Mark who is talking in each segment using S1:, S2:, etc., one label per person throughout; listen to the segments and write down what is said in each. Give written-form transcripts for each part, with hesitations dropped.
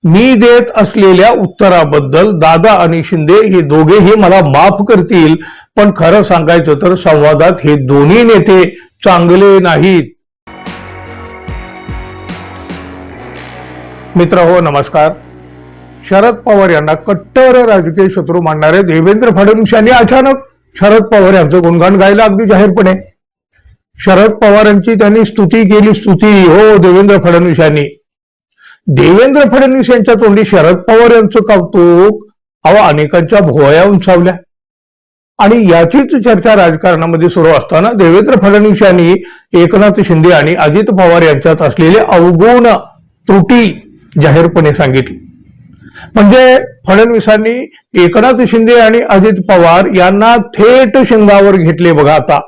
S1: मी देत असलेल्या उत्तराबद्दल दादा आणि शिंदे हे दोघेही मला माफ करतील, पण खरं सांगायचं तर संवादात हे दोन्ही नेते चांगले नाहीत. मित्रहो नमस्कार. शरद पवार यांना कट्टर राजकीय शत्रू मानणारे देवेंद्र फडणवीस यांनी अचानक शरद पवार यांचं गुणगान गायलं अगदी जाहीरपणे. शरद पवारांची त्यांनी स्तुती केली. स्तुती हो देवेंद्र फडणवीस यांनी. देवेंद्र फडणवीस यांच्या तोंडी शरद पवार यांचं कौतुक अनेकांच्या भुवया उंचावल्या. आणि याचीच चर्चा राजकारणामध्ये सुरू असताना देवेंद्र फडणवीस यांनी एकनाथ शिंदे आणि अजित पवार यांच्यात असलेले अवगुण त्रुटी जाहीरपणे सांगितली. म्हणजे फडणवीसांनी एकनाथ शिंदे आणि अजित पवार यांना थेट शिंगावर घेतले. बघा आता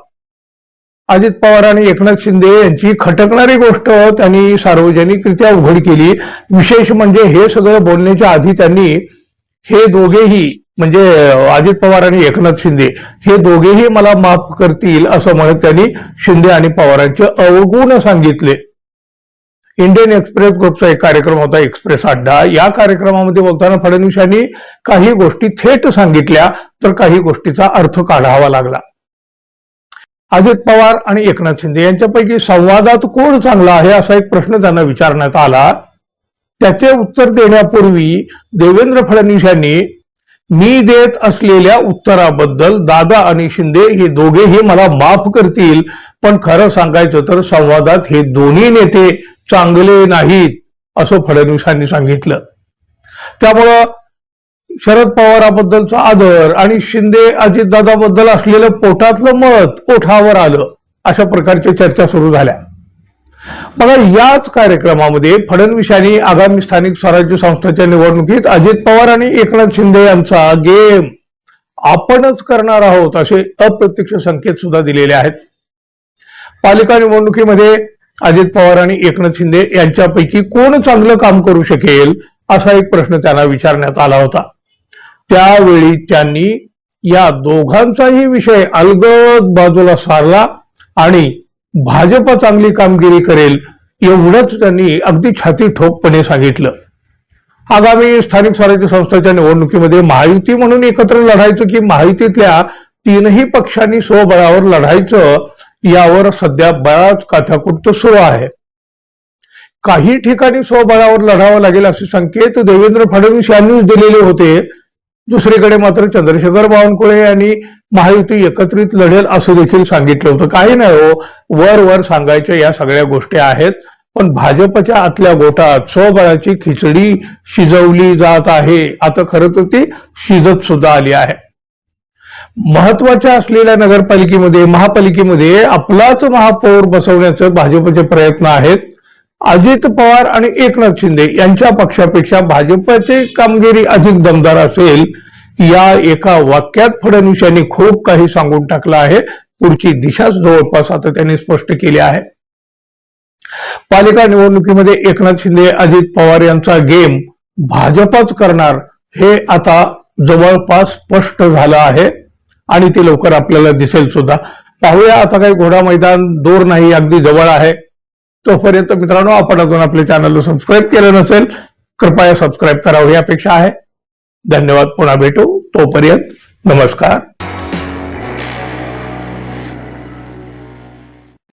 S1: अजित पवार आणि एकनाथ शिंदे यांची खटकणारी गोष्ट त्यांनी सार्वजनिकरित्या उघड केली. विशेष म्हणजे हे सगळं बोलण्याच्या आधी त्यांनी हे दोघेही म्हणजे अजित पवार आणि एकनाथ शिंदे हे दोघेही मला माफ करतील असं म्हणत त्यांनी शिंदे आणि पवारांचे अवगुण सांगितले. इंडियन एक्सप्रेस ग्रुपचा एक कार्यक्रम होता एक्सप्रेस अड्डा. या कार्यक्रमामध्ये बोलताना फडणवीस यांनी काही गोष्टी थेट सांगितल्या तर काही गोष्टीचा अर्थ काढावा लागला. अजित पवार आणि एकनाथ शिंदे यांच्यापैकी संवादात कोण चांगला आहे असा एक प्रश्न त्यांना विचारण्यात आला. त्याचे उत्तर देण्यापूर्वी देवेंद्र फडणवीस यांनी मी देत असलेल्या उत्तराबद्दल दादा आणि शिंदे हे दोघेही मला माफ करतील, पण खरं सांगायचं तर संवादात हे दोन्ही नेते चांगले नाहीत असं फडणवीसांनी सांगितलं. त्यामुळं शरद पवाराबद्दलचा आदर आणि शिंदे अजितदादाबद्दल असलेलं पोटातलं मत ओठावर आलं अशा प्रकारच्या चर्चा सुरू झाल्या. बघा याच कार्यक्रमामध्ये फडणवीस यांनी आगामी स्थानिक स्वराज्य संस्थांच्या निवडणुकीत अजित पवार आणि एकनाथ शिंदे यांचा गेम आपणच करणार आहोत असे अप्रत्यक्ष संकेत सुद्धा दिलेले आहेत. पालिका निवडणुकीमध्ये अजित पवार आणि एकनाथ शिंदे यांच्यापैकी कोण चांगलं काम करू शकेल असा एक प्रश्न त्यांना विचारण्यात आला होता. त्यावेळी त्यांनी या दोघांचाही विषय अलगद बाजूला सारला आणि भाजप चांगली कामगिरी करेल एवढंच त्यांनी अगदी छाती ठोकपणे सांगितलं. आगामी स्थानिक स्वराज्य संस्थांच्या निवडणुकीमध्ये महायुती म्हणून एकत्र लढायचं की महायुतीतल्या तीनही पक्षांनी स्वबळावर लढायचं यावर सध्या बराच काथाकुट्ट सुरू आहे. काही ठिकाणी स्वबळावर लढावं लागेल असे संकेत देवेंद्र फडणवीस यांनीच दिलेले होते. दुसरीकडे मात्र चंद्रशेखर बावनकुळे यांनी महायुती एकत्रित लढेल असं देखील सांगितलं होतं. काही नाही हो, वर वर सांगायच्या या सगळ्या गोष्टी आहेत, पण भाजपच्या आतल्या गोटात स्वबळाची खिचडी शिजवली जात आहे. आता खरं तर ती शिजत सुद्धा आली आहे. महत्वाच्या असलेल्या नगरपालिकेमध्ये महापालिकेमध्ये आपलाच महापौर बसवण्याचे भाजपचे प्रयत्न आहेत. अजित पवार आणि एकनाथ शिंदे यांच्या पक्षापेक्षा भाजपची कामगिरी अधिक दमदार असेल या एका वाक्यात फडणवीस यांनी खूप काही सांगून टाकलं आहे. पुढची दिशाच जवळपास आता त्यांनी स्पष्ट केली आहे. पालिका निवडणुकीमध्ये एकनाथ शिंदे अजित पवार यांचा गेम भाजपच करणार हे आता जवळपास स्पष्ट झालं आहे आणि ते लवकर आपल्याला दिसेल सुद्धा. पाहूया आता काही घोडा मैदान दूर नाही, अगदी जवळ आहे. तोपर्यंत मित्रांनो आपण अजून आपल्या चॅनलला सबस्क्राईब केलं नसेल कृपया सबस्क्राईब करावं ही अपेक्षा आहे. धन्यवाद. पुन्हा भेटू. तोपर्यंत नमस्कार.